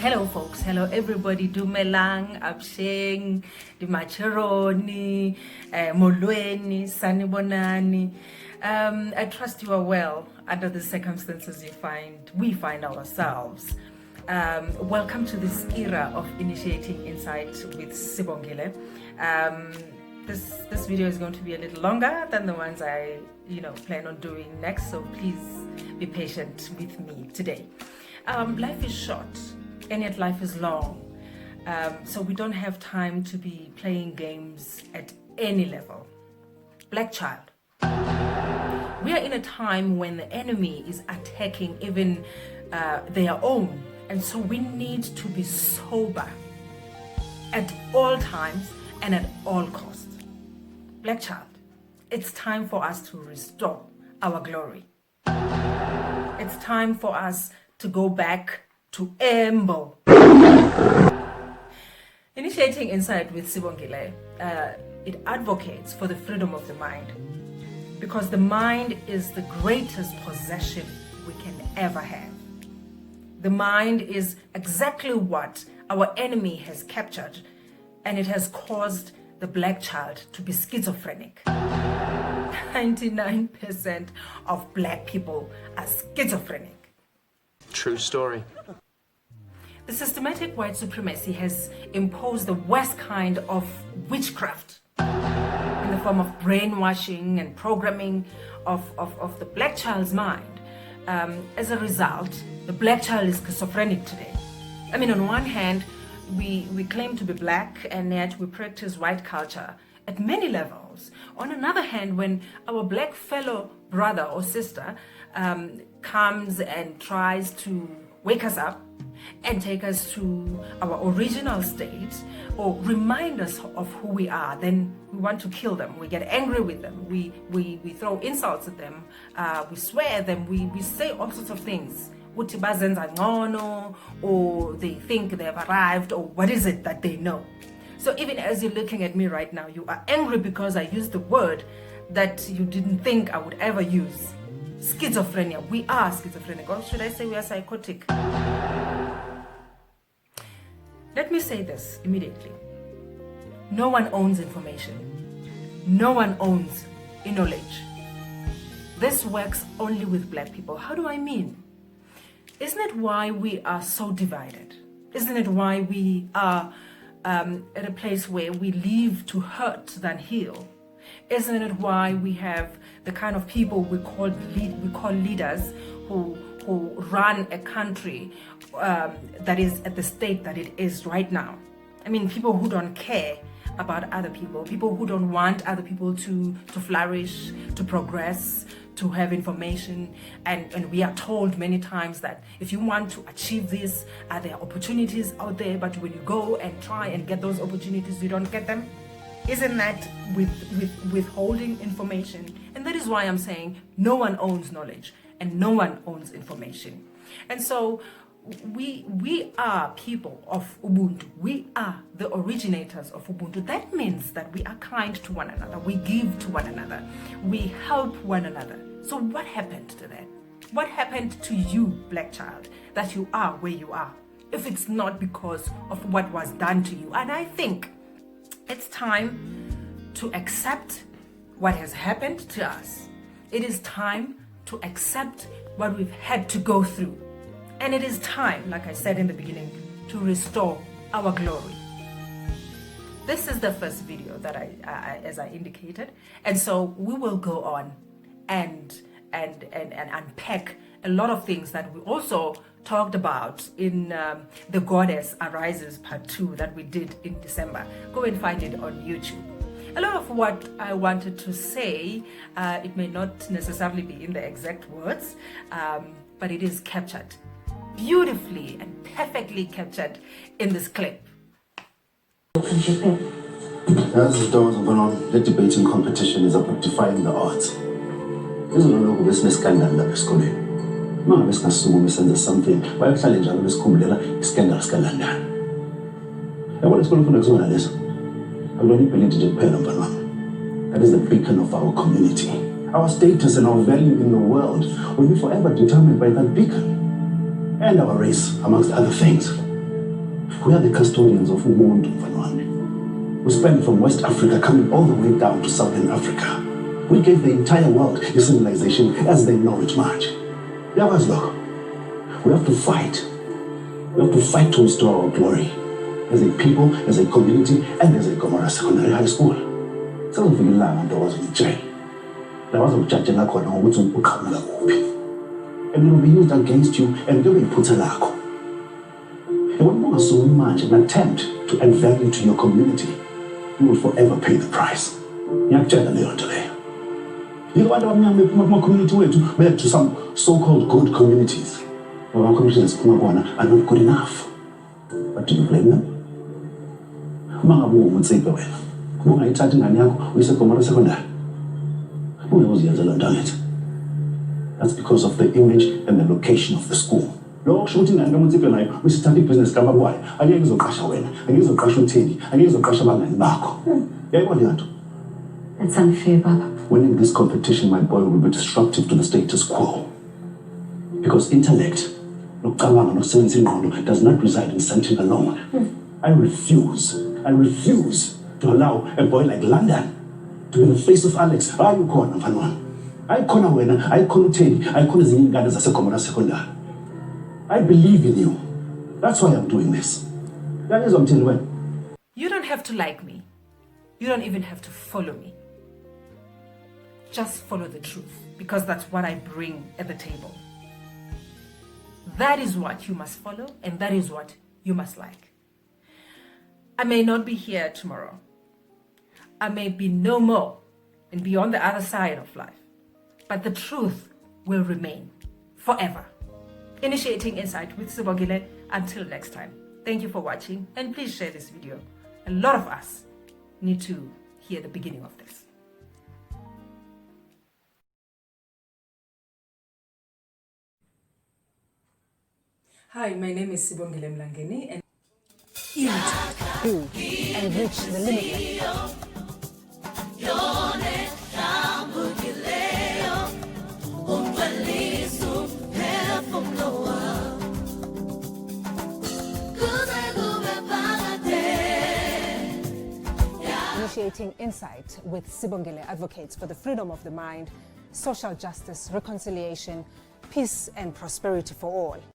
Hello folks, hello everybody, Dumelang, Absheng, Dimachironi, Molweni, Sanibonani. I trust you are well under the circumstances we find ourselves. Welcome to this era of initiating insight with Sibongile. This video is going to be a little longer than the ones I plan on doing next, so please be patient with me today. Life is short and yet life is long, so we don't have time to be playing games at any level. Black child, we are in a time when the enemy is attacking even their own, and so we need to be sober at all times and at all costs. Black child, it's time for us to restore our glory. It's time for us to go back to EMBO. Initiating Insight with Sibongile, it advocates for the freedom of the mind, because the mind is the greatest possession we can ever have. The mind is exactly what our enemy has captured, and it has caused the black child to be schizophrenic. 99% of black people are schizophrenic. True story. The systematic white supremacy has imposed the worst kind of witchcraft in the form of brainwashing and programming of the black child's mind. As a result, the black child is schizophrenic today. I mean, on one hand, we claim to be black, and yet we practice white culture at many levels. On another hand, when our black fellow brother or sister comes and tries to wake us up and take us to our original state or remind us of who we are, then we want to kill them. We get angry with them. We throw insults at them. We swear at them. We say all sorts of things. Or they think they have arrived, or what is it that they know? So even as you're looking at me right now, you are angry because I used the word that you didn't think I would ever use. Schizophrenia. We are schizophrenic, or should I say we are psychotic? Let me say this immediately. No one owns information. No one owns knowledge. This works only with black people. How do I mean? Isn't it why we are so divided? Isn't it why we are at a place where we live to hurt than heal? Isn't it why we have the kind of people we call leaders who run a country that is at the state that it is right now? I mean, people who don't care about other people who don't want other people to flourish, to progress, to have information, and we are told many times that if you want to achieve this, there are opportunities out there, but when you go and try and get those opportunities, you don't get them. Isn't that withholding information? And that is why I'm saying no one owns knowledge and no one owns information. And so we are people of Ubuntu. We are the originators of Ubuntu. That means that we are kind to one another. We give to one another. We help one another. So what happened to that? What happened to you, black child, that you are where you are, if it's not because of what was done to you? And I think it's time to accept what has happened to us. It is time to accept what we've had to go through. And it is time, like I said in the beginning, to restore our glory. This is the first video that as I indicated, and so we will go on and unpack a lot of things that we also talked about in The Goddess Arises Part 2 that we did in December. Go and find it on YouTube. A lot of what I wanted to say, it may not necessarily be in the exact words, but it is captured beautifully and perfectly captured in this clip. As the doors open on, the debating competition is about defying the odds. This is no business scandal lapha esikoleni. Uma besingasukuma senze something, bayakuhlale njalo besikhumbula iscandal sikalandana. Yabona isikole ufuna kuzona leso. Akulona ibhilidi nje kuphela mfana wami. That is the beacon of our community. Our status and our value in the world will be forever determined by that beacon. And our race, amongst other things. We are the custodians of UBUNTU, Vanwane. We spread from West Africa coming all the way down to Southern Africa. We gave the entire world a civilization as they know it much. Yeah, look, we have to fight. We have to fight to restore our glory as a people, as a community, and as a Gomorrah Secondary High School. Some of you learn there was a jail. There was a judge in the corner who would come and it will be used against you and you will put a lack. And when you are so much an attempt to add value to your community, you will forever pay the price. You have to today. You know what my community went to some so-called good communities. Well, our communities are not good enough. But do you blame them? Would say, who are you touching on now? We say, Gomorrah Secondary. Who knows he has done it? That's because of the image and the location of the school. No shooting and don't take like we started business. Come boy. I get some cash away. I get some cash on Teddy. I get some cash on Marco. Yeah, what do you do? That's unfair, Baba. Winning this competition, my boy, will be disruptive to the status quo. Because intellect, does not reside in something alone. I refuse to allow a boy like London to be the face of Alex. Are you calling Vanwan? I call Wena, I call Teddy, I call the Gardens as a Gomorrah Secondary. I believe in you. That's why I'm doing this. That is what I'm telling you. You don't have to like me. You don't even have to follow me. Just follow the truth, because that's what I bring at the table. That is what you must follow, and that is what you must like. I may not be here tomorrow. I may be no more and be on the other side of life. But the truth will remain forever. Initiating Insight with Sibongile. Until next time. Thank you for watching, and please share this video. A lot of us need to hear the beginning of this. Hi, my name is Sibongile Mlangeni, and do and reach the limit. Initiating Insight with Sibongile advocates for the freedom of the mind, social justice, reconciliation, peace and prosperity for all.